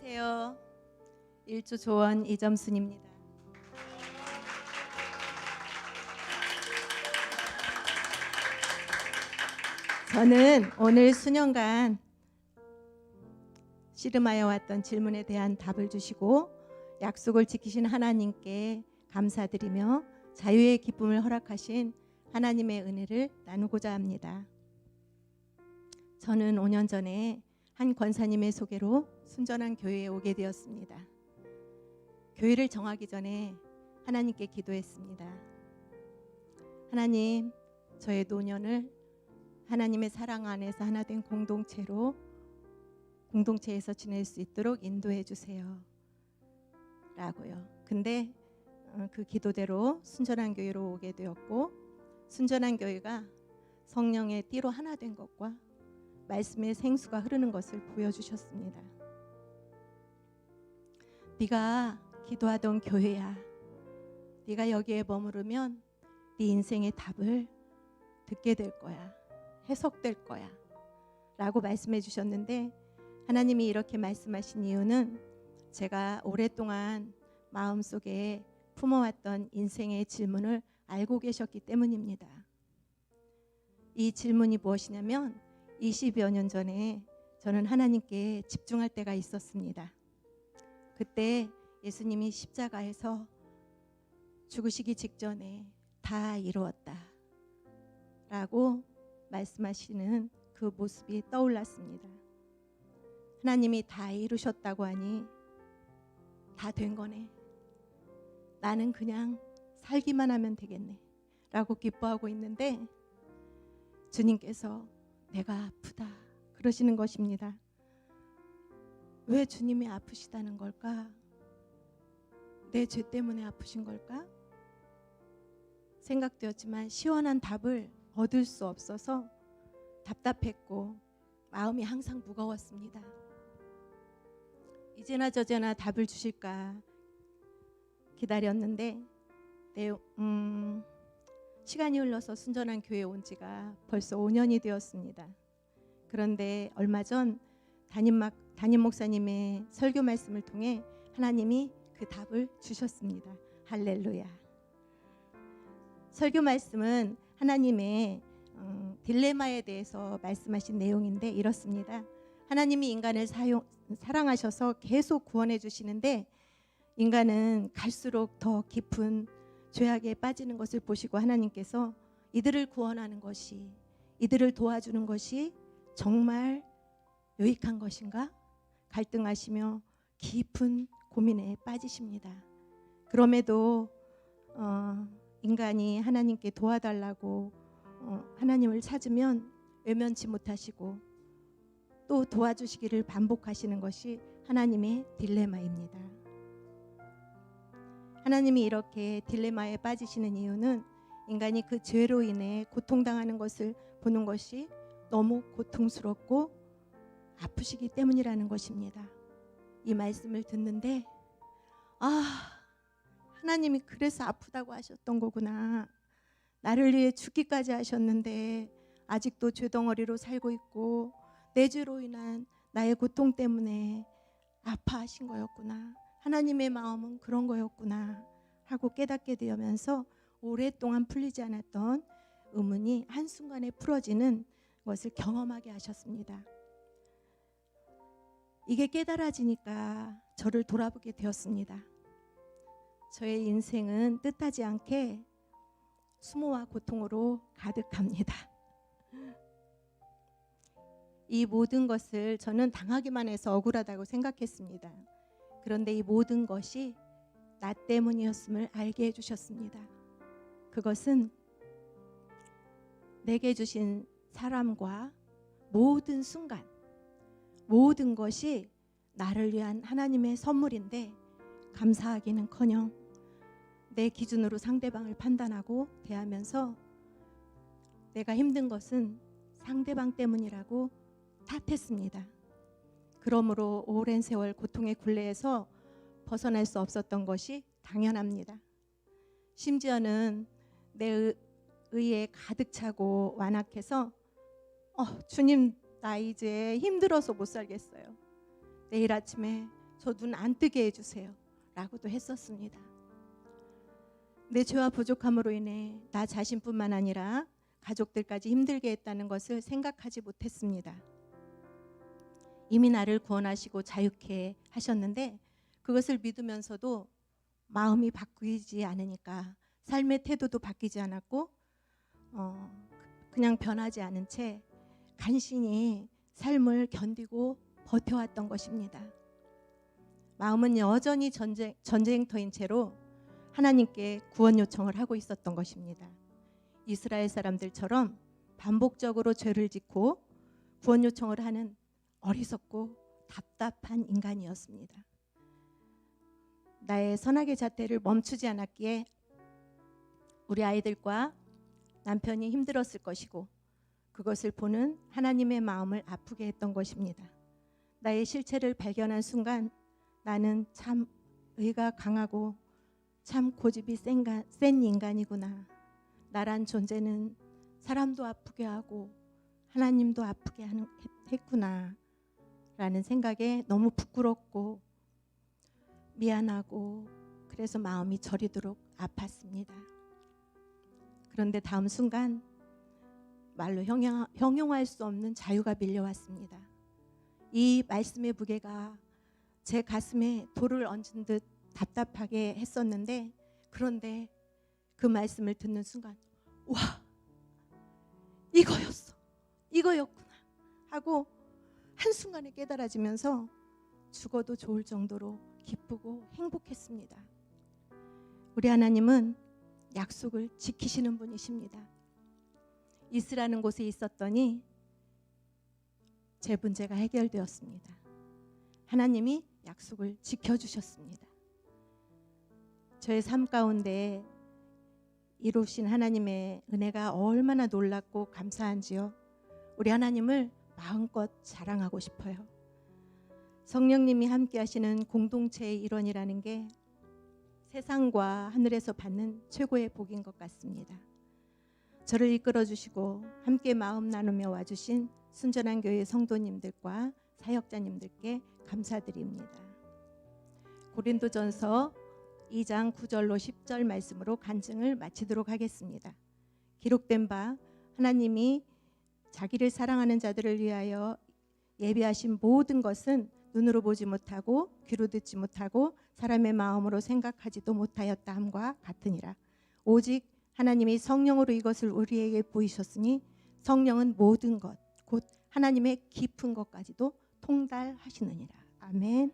안녕하세요. 일주 조언 이점순입니다. 저는 오늘 수년간 씨름하여 왔던 질문에 대한 답을 주시고 약속을 지키신 하나님께 감사드리며 자유의 기쁨을 허락하신 하나님의 은혜를 나누고자 합니다. 저는 5년 전에 한 권사님의 소개로 순전한 교회에 오게 되었습니다. 교회를 정하기 전에 하나님께 기도했습니다. 하나님, 저의 노년을 하나님의 사랑 안에서 하나 된 공동체에서 지낼 수 있도록 인도해 주세요 라고요. 근데 그 기도대로 순전한 교회로 오게 되었고, 순전한 교회가 성령의 띠로 하나 된 것과 말씀의 생수가 흐르는 것을 보여주셨습니다. 네가 기도하던 교회야, 네가 여기에 머무르면 네 인생의 답을 듣게 될 거야, 해석될 거야 라고 말씀해 주셨는데, 하나님이 이렇게 말씀하신 이유는 제가 오랫동안 마음속에 품어왔던 인생의 질문을 알고 계셨기 때문입니다. 이 질문이 무엇이냐면, 20여 년 전에 저는 하나님께 집중할 때가 있었습니다. 그때 예수님이 십자가에서 죽으시기 직전에 다 이루었다 라고 말씀하시는 그 모습이 떠올랐습니다. 하나님이 다 이루셨다고 하니 다 된 거네, 나는 그냥 살기만 하면 되겠네 라고 기뻐하고 있는데, 주님께서 내가 아프다 그러시는 것입니다. 왜 주님이 아프시다는 걸까? 내 죄 때문에 아프신 걸까? 생각되었지만 시원한 답을 얻을 수 없어서 답답했고 마음이 항상 무거웠습니다. 이제나 저제나 답을 주실까 기다렸는데 시간이 흘러서 순전한 교회에 온 지가 벌써 5년이 되었습니다. 그런데 얼마 전 담임 목사님의 설교 말씀을 통해 하나님이 그 답을 주셨습니다. 할렐루야. 설교 말씀은 하나님의 딜레마에 대해서 말씀하신 내용인데 이렇습니다. 하나님이 인간을 사랑하셔서 계속 구원해 주시는데, 인간은 갈수록 더 깊은 죄악에 빠지는 것을 보시고 하나님께서 이들을 구원하는 것이, 이들을 도와주는 것이 정말 유익한 것인가? 갈등하시며 깊은 고민에 빠지십니다. 그럼에도 인간이 하나님께 도와달라고 하나님을 찾으면 외면치 못하시고 또 도와주시기를 반복하시는 것이 하나님의 딜레마입니다. 하나님이 이렇게 딜레마에 빠지시는 이유는 인간이 그 죄로 인해 고통당하는 것을 보는 것이 너무 고통스럽고 아프시기 때문이라는 것입니다. 이 말씀을 듣는데, 하나님이 그래서 아프다고 하셨던 거구나. 나를 위해 죽기까지 하셨는데 아직도 죄덩어리로 살고 있고 내 죄로 인한 나의 고통 때문에 아파하신 거였구나. 하나님의 마음은 그런 거였구나 하고 깨닫게 되면서 오랫동안 풀리지 않았던 의문이 한순간에 풀어지는 것을 경험하게 하셨습니다. 이게 깨달아지니까 저를 돌아보게 되었습니다. 저의 인생은 뜻하지 않게 수모와 고통으로 가득합니다. 이 모든 것을 저는 당하기만 해서 억울하다고 생각했습니다. 그런데 이 모든 것이 나 때문이었음을 알게 해주셨습니다. 그것은 내게 주신 사람과 모든 순간, 모든 것이 나를 위한 하나님의 선물인데, 감사하기는커녕 내 기준으로 상대방을 판단하고 대하면서 내가 힘든 것은 상대방 때문이라고 탓했습니다. 그러므로 오랜 세월 고통의 굴레에서 벗어날 수 없었던 것이 당연합니다. 심지어는 내 의에 가득 차고 완악해서 주님, 나 이제 힘들어서 못 살겠어요. 내일 아침에 저 눈 안 뜨게 해주세요 라고도 했었습니다. 내 죄와 부족함으로 인해 나 자신뿐만 아니라 가족들까지 힘들게 했다는 것을 생각하지 못했습니다. 이미 나를 구원하시고 자유케 하셨는데 그것을 믿으면서도 마음이 바뀌지 않으니까 삶의 태도도 바뀌지 않았고 그냥 변하지 않은 채 간신히 삶을 견디고 버텨왔던 것입니다. 마음은 여전히 전쟁터인 채로 하나님께 구원 요청을 하고 있었던 것입니다. 이스라엘 사람들처럼 반복적으로 죄를 짓고 구원 요청을 하는 어리석고 답답한 인간이었습니다. 나의 선악의 자태를 멈추지 않았기에 우리 아이들과 남편이 힘들었을 것이고 그것을 보는 하나님의 마음을 아프게 했던 것입니다. 나의 실체를 발견한 순간 나는 참 의가 강하고 참 고집이 센 인간이구나. 나란 존재는 사람도 아프게 하고 하나님도 아프게 했구나 라는 생각에 너무 부끄럽고 미안하고 그래서 마음이 저리도록 아팠습니다. 그런데 다음 순간 말로 형용할 수 없는 자유가 밀려왔습니다. 이 말씀의 무게가 제 가슴에 돌을 얹은 듯 답답하게 했었는데 그런데 그 말씀을 듣는 순간 와 이거였구나 하고 한순간에 깨달아지면서 죽어도 좋을 정도로 기쁘고 행복했습니다. 우리 하나님은 약속을 지키시는 분이십니다. 이스라는 곳에 있었더니 제 문제가 해결되었습니다. 하나님이 약속을 지켜주셨습니다. 저의 삶 가운데 이루신 하나님의 은혜가 얼마나 놀랍고 감사한지요. 우리 하나님을 마음껏 자랑하고 싶어요. 성령님이 함께 하시는 공동체의 일원이라는 게 세상과 하늘에서 받는 최고의 복인 것 같습니다. 저를 이끌어 주시고 함께 마음 나누며 와주신 순전한 교회 성도님들과 사역자님들께 감사드립니다. 고린도전서 2장 9절로 10절 말씀으로 간증을 마치도록 하겠습니다. 기록된 바 하나님이 자기를 사랑하는 자들을 위하여 예비하신 모든 것은 눈으로 보지 못하고 귀로 듣지 못하고 사람의 마음으로 생각하지도 못하였다 함과 같으니라. 오직 하나님이 성령으로 이것을 우리에게 보이셨으니 성령은 모든 것 곧 하나님의 깊은 것까지도 통달하시느니라. 아멘.